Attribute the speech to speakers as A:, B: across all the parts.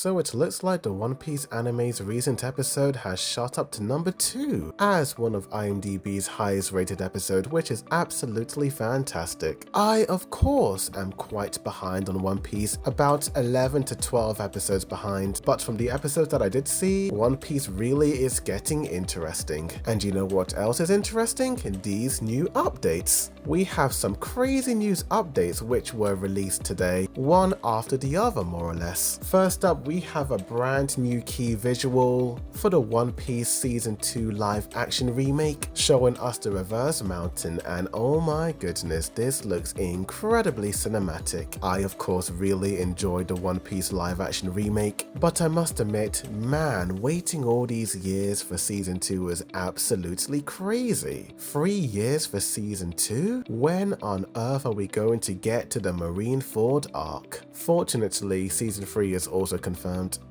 A: So it looks like the One Piece anime's recent episode has shot up to number 2 as one of IMDb's highest rated episode, which is absolutely fantastic. I, of course, am quite behind on One Piece, about 11 to 12 episodes behind, but from the episodes that I did see, One Piece really is getting interesting. And you know what else is interesting? These new updates. We have some crazy news updates which were released today, one after the other more or less. First up, we have a brand new key visual for the One Piece Season 2 live action remake, showing us the Reverse Mountain, and oh my goodness, this looks incredibly cinematic. I of course really enjoyed the One Piece live action remake, but I must admit, man, waiting all these years for Season 2 is absolutely crazy. 3 years for Season 2? When on earth are we going to get to the Marineford arc? Fortunately, Season 3 is also confirmed.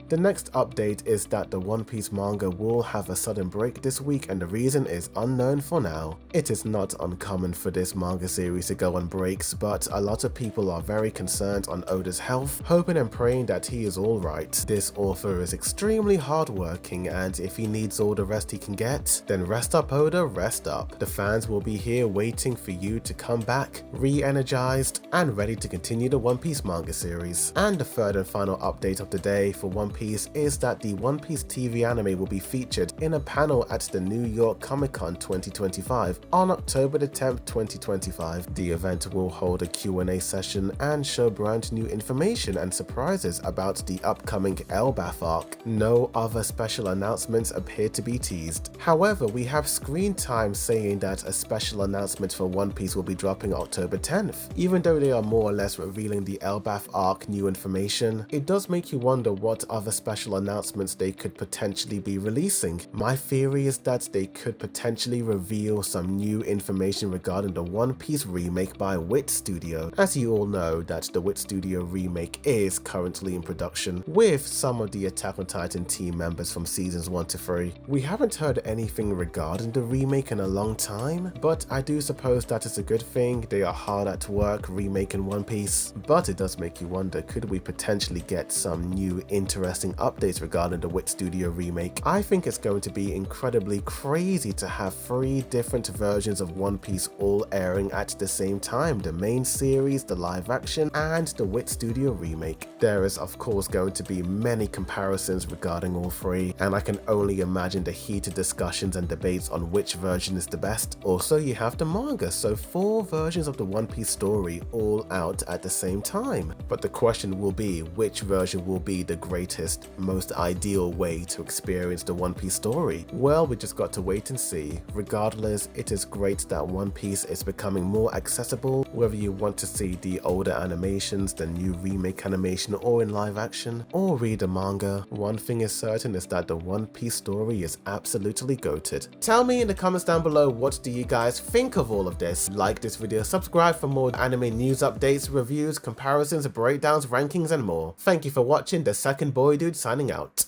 A: The next update is that the One Piece manga will have a sudden break this week, and the reason is unknown for now. It is not uncommon for this manga series to go on breaks, but a lot of people are very concerned on Oda's health, hoping and praying that he is alright. This author is extremely hardworking, and if he needs all the rest he can get, then rest up Oda, rest up. The fans will be here waiting for you to come back, re-energized, and ready to continue the One Piece manga series. And the third and final update of the day for One Piece is that the One Piece TV anime will be featured in a panel at the New York Comic Con 2025 on October the 10th, 2025. The event will hold a Q&A session and show brand new information and surprises about the upcoming Elbaf arc. No other special announcements appear to be teased. However, we have Screen Time saying that a special announcement for One Piece will be dropping October 10th. Even though they are more or less revealing the Elbaf arc new information, it does make you wonder what other special announcements they could potentially be releasing. My theory is that they could potentially reveal some new information regarding the One Piece remake by Wit Studio. As you all know, that the Wit Studio remake is currently in production with some of the Attack on Titan team members from seasons 1 to 3. We haven't heard anything regarding the remake in a long time, but I do suppose that is a good thing. They are hard at work remaking One Piece, but it does make you wonder, could we potentially get some new interesting updates regarding the Wit Studio remake? I think it's going to be incredibly crazy to have 3 different versions of One Piece all airing at the same time: the main series, the live action, and the Wit Studio remake. There is of course going to be many comparisons regarding all 3, and I can only imagine the heated discussions and debates on which version is the best. Also, you have the manga, so 4 versions of the One Piece story all out at the same time. But the question will be, which version will be the greatest, most ideal way to experience the One Piece story? Well, we just got to wait and see. Regardless, it is great that One Piece is becoming more accessible, whether you want to see the older animations, the new remake animation, or in live action, or read a manga. One thing is certain is that the One Piece story is absolutely goated. Tell me in the comments down below, what do you guys think of all of this? Like this video, subscribe for more anime news updates, reviews, comparisons, breakdowns, rankings, and more. Thank you for watching. The Second Boy Dude signing out.